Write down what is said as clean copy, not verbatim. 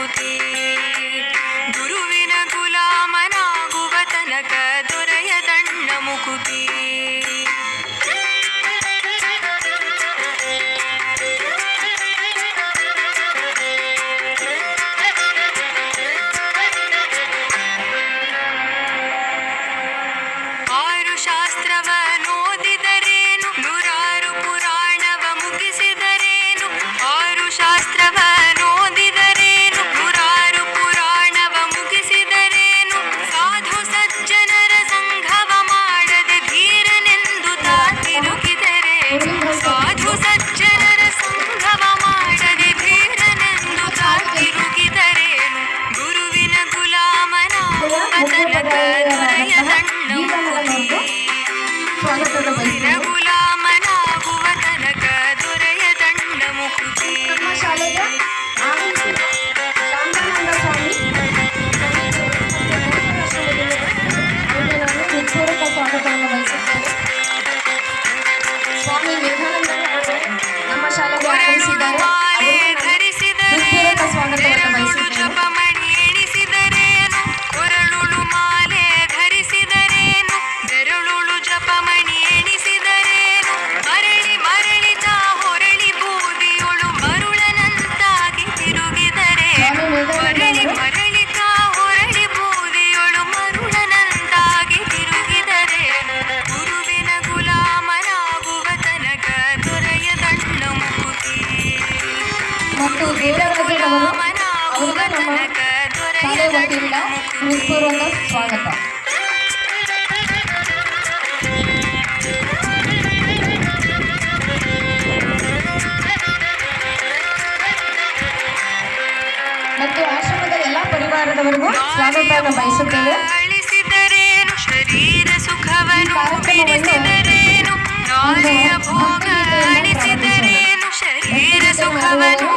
ಮುಕುತಿ. ಗುರುವಿನ ಗುಲಾಮನಾಗುವ ತನಕ ದೊರೆಯದಣ್ಣ ಮುಕುತಿ. ಶಾಸ್ತ್ರವನೋದಿದರೇನು ನೂರಾರು ಪುರಾಣವ ಮುಗಿಸಿದರೇನು. ಆರು ಶಾಸ್ತ್ರವನೋದಿದರೇನು ನೂರಾರು ಪುರಾಣವ ಮುಗಿಸಿದರೇನು. ಸಾಧು ಸಜ್ಜನರ ಸಂಘವ ಮಾಡದೆ ಧೀರನೆಂದು ತಾತಿರುಗಿದರೇನು. ಸಾಧು ಸಜ್ಜನರ ಸಂಘವ ಮಾಡದೆ ಧೀರನೆಂದು ತಾತಿರುಗಿದರೇನು. ಗುರುವಿನ ಗುಲಾಮನಾಗುವ ತನಕ ದೊರೆಯದಣ್ಣ ಮುಕುತಿ. ಗುರುವಿನ ಗುಲಾಮನಾಗುವ ತನಕ ದೊರೆಯದಣ್ಣ ಮುಕುತಿ. ನಮ್ಮ ಶಾಲೆಗೆ ಶಾಂತಾನಂದ ಸ್ವಾಮಿ ಹೃತ್ಪೂರ್ವಕ ಸ್ವಾಗತವನ್ನು ಬಯಸುತ್ತೇವೆ. ಸ್ವಾಮಿ ವಿವೇಕಾನಂದ ನಮ್ಮ ಶಾಲೆಗೆ ಆಗಮಿಸಿದ್ದಾರೆ. ಹೃತ್ಪೂರ್ವಕ ಸ್ವಾಗತವನ್ನು ಬಯಸುತ್ತೇವೆ. ಜಪಮಣಿ ಎಣಿಸಿದರೇನು ಕೊರಳುಳು ಮಾಲೆ ಧರಿಸಿದರೇನು. ಬೆರಳುಳು ಜಪಮಣಿ ಎಣಿಸಿದರೇನು. ಮರಳಿ ಮರಳಿತ ಹೊರಳಿ ಬೂದಿಯೊಳು ಮರುಳನಂತಾಗಿ ತಿರುಗಿದರೇನು. ಮರಳಿ ಮರಳಿತ ಹೊರಳಿ ಬೂದಿಯೊಳು ಮರುಳನಂತಾಗಿ ತಿರುಗಿದರೇನು. ಗುರುವಿನ ಗುಲಾಮನಾಗುವ ತನಕ ದೊರೆಯದಣ್ಣ ಮುಕುತಿ. ಮತ್ತು ದೇವರಾಜರವರು ಅವರಿಗೆ ನಮ್ಮ ಶಾಲೆ ವತಿಯಿಂದ ಹೃತ್ಪೂರ್ವಕ ಸ್ವಾಗತ. ಮತ್ತು ಆಶ್ರಮದ ಎಲ್ಲ ಪರಿವಾರದವರಿಗೂ ಸ್ವಾಗತವನ್ನು ಬಯಸುತ್ತೇವೆ. ಅಳಿಸಿದರೇನು ಶರೀರ ಸುಖವನ್ನು ಬಿಡಿಸಿದರೇನು. ನಾರಿಯ ಭೋಗ ಅಳಿಸಿದರೇನು ಶರೀರ ಸುಖವನ್ನು